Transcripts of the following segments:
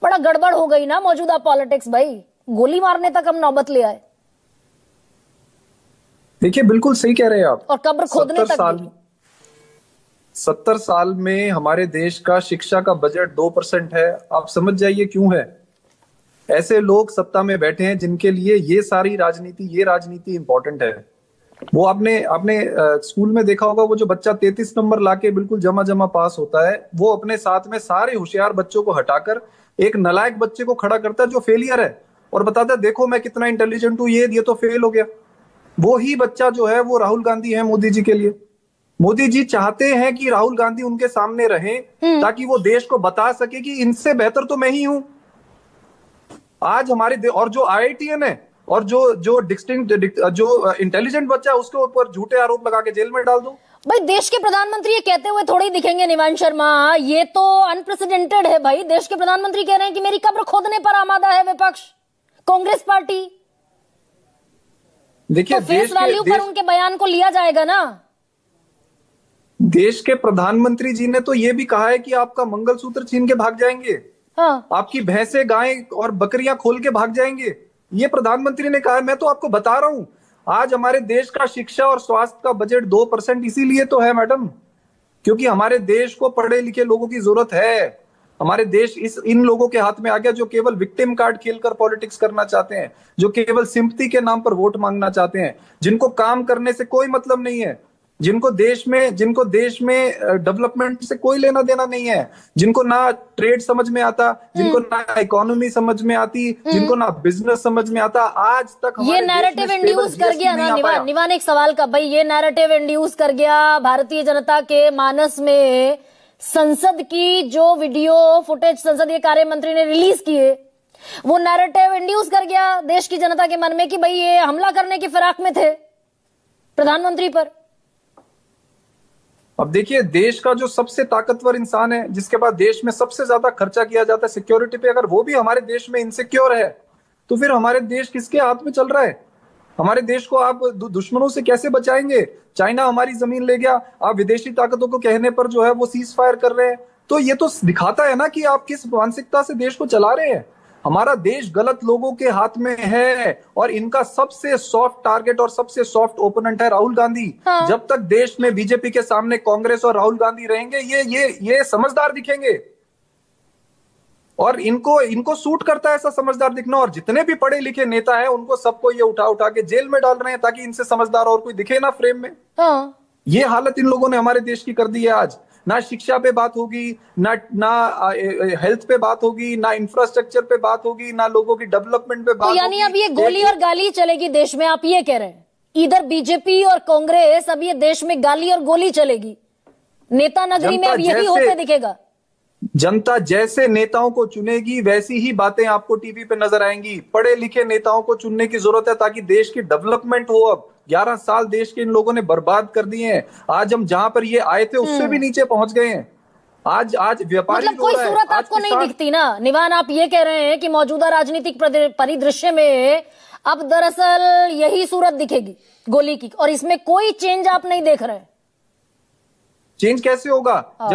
बड़ा गड़बड़ हो गई ना मौजूदा पॉलिटिक्स भाई, गोली मारने तक हम नौबत ले आए। देखिए बिल्कुल सही कह रहे हैं आप। और कब्र खोदने तक भी। 70 साल में हमारे देश का शिक्षा का बजट 2% है। आप समझ जाइए क्यों है। ऐसे लोग सत्ता में बैठे हैं जिनके लिए ये सारी ये राजनीति इंपॉर्टेंट है। वो आपने आपने स्कूल में देखा होगा, वो जो बच्चा 33 नंबर लाके बिल्कुल जमा पास होता है, वो अपने साथ में सारे होशियार बच्चों को हटाकर एक नालायक बच्चे को खड़ा करता है जो फेलियर है, और बताता है देखो मैं कितना इंटेलिजेंट हूं, ये तो फेल हो गया। वो ही बच्चा जो है वो राहुल गांधी है मोदी जी के लिए। मोदी जी चाहते हैं कि राहुल गांधी उनके सामने रहें ताकि वो देश को बता सके कि इनसे बेहतर तो मैं ही हूं। आज हमारे और जो आईआईटीएन है और जो इंटेलिजेंट बच्चा है उसके ऊपर झूठे आरोप लगा के जेल में डाल दो। भाई देश के प्रधानमंत्री ये कहते हुए थोड़ी दिखेंगे निवांश शर्मा, ये तो अनप्रेसिडेंटेड है भाई। देश के प्रधानमंत्री कह रहे हैं कि मेरी कब्र खोदने पर आमादा है विपक्ष, कांग्रेस पार्टी। देखिए तो फेस वैल्यू पर उनके बयान को लिया जाएगा ना। देश के प्रधानमंत्री जी ने तो ये भी कहा है कि आपका मंगलसूत्र छीन के भाग जाएंगे। हाँ। आपकी भैंसें गायें और बकरियां खोल के भाग जाएंगे, ये प्रधानमंत्री ने कहा है। मैं तो आपको बता रहा हूं, आज हमारे देश का शिक्षा और स्वास्थ्य का बजट 2% इसीलिए तो है मैडम, क्योंकि हमारे देश को पढ़े लिखे लोगों की जरूरत है। हमारे देश इन लोगों के हाथ में आ गया जो केवल विक्टिम कार्ड खेलकर पॉलिटिक्स करना चाहते हैं, जो केवल सिंपैथी के नाम पर वोट मांगना चाहते हैं, जिनको काम करने से कोई मतलब नहीं है, जिनको देश में डेवलपमेंट से कोई लेना देना नहीं है, जिनको ना ट्रेड समझ में आता, जिनको ना इकोनॉमी समझ में आती, जिनको ना बिजनेस समझ में आता। आज तक ये नैरेटिव इंड्यूस कर गया ना निवान एक सवाल का भाई, ये नैरेटिव इंड्यूस कर गया भारतीय जनता के मानस में। संसद की जो वीडियो फुटेज संसदीय कार्य मंत्री ने रिलीज किए, वो नैरेटिव इंड्यूस कर गया देश की जनता के मन में कि भाई ये हमला करने की फिराक में थे प्रधानमंत्री पर। अब देखिए, देश का जो सबसे ताकतवर इंसान है, जिसके बाद देश में सबसे ज्यादा खर्चा किया जाता है सिक्योरिटी पे, अगर वो भी हमारे देश में इनसिक्योर है तो फिर हमारे देश किसके हाथ में चल रहा है? हमारे देश को आप दुश्मनों से कैसे बचाएंगे? चाइना हमारी जमीन ले गया, आप विदेशी ताकतों को कहने पर जो है वो सीज फायर कर रहे हैं। तो ये तो दिखाता है ना कि आप किस मानसिकता से देश को चला रहे हैं। हमारा देश गलत लोगों के हाथ में है और इनका सबसे सॉफ्ट टारगेट और सबसे सॉफ्ट ओपोनेंट है राहुल गांधी। हाँ। जब तक देश में बीजेपी के सामने कांग्रेस और राहुल गांधी रहेंगे, ये समझदार दिखेंगे और इनको सूट करता है ऐसा समझदार दिखना। और जितने भी पढ़े लिखे नेता हैं उनको सबको ये उठा के जेल में डाल रहे हैं ताकि इनसे समझदार और कोई दिखे ना फ्रेम में। हाँ। ये हालत इन लोगों ने हमारे देश की कर दी है। आज ना शिक्षा पे बात होगी, ना हेल्थ पे बात होगी, ना इंफ्रास्ट्रक्चर पे बात होगी, ना लोगों की डेवलपमेंट पे बात होगी। यानी अब ये गोली और गाली चलेगी देश में, आप ये कह रहे हैं? इधर बीजेपी और कांग्रेस, अब ये देश में गाली और गोली चलेगी। नेता नगरी में अब यही होते दिखेगा। जनता जैसे नेताओं को चुनेगी वैसी ही बातें आपको टीवी पे नजर आएंगी। पढ़े लिखे नेताओं को चुनने की जरूरत है ताकि देश की डेवलपमेंट हो। अब 11 साल देश के इन लोगों ने बर्बाद कर दिए हैं। आज हम जहां पर ये आए थे उससे भी नीचे पहुंच गए हैं। आज व्यापारी मतलब कोई सूरत आपको नहीं दिखती ना निवान? आप ये कह रहे हैं कि मौजूदा राजनीतिक परिदृश्य में अब दरअसल यही सूरत दिखेगी गोली की, और इसमें कोई चेंज आप नहीं देख रहे? चेंज कैसे होगा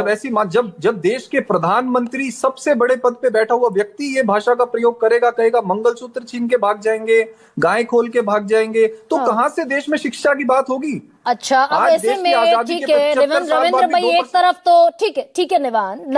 जब देश के प्रधानमंत्री सबसे बड़े पद पे बैठा हुआ व्यक्ति ये भाषा का प्रयोग करेगा, कहेगा मंगलसूत्र छीन के भाग जाएंगे, गाय खोल के भाग जाएंगे, तो कहां से देश में शिक्षा की बात होगी? अच्छा, अब ऐसे में ठीक है रविंद्र भाई, एक तरफ तो ठीक है निवान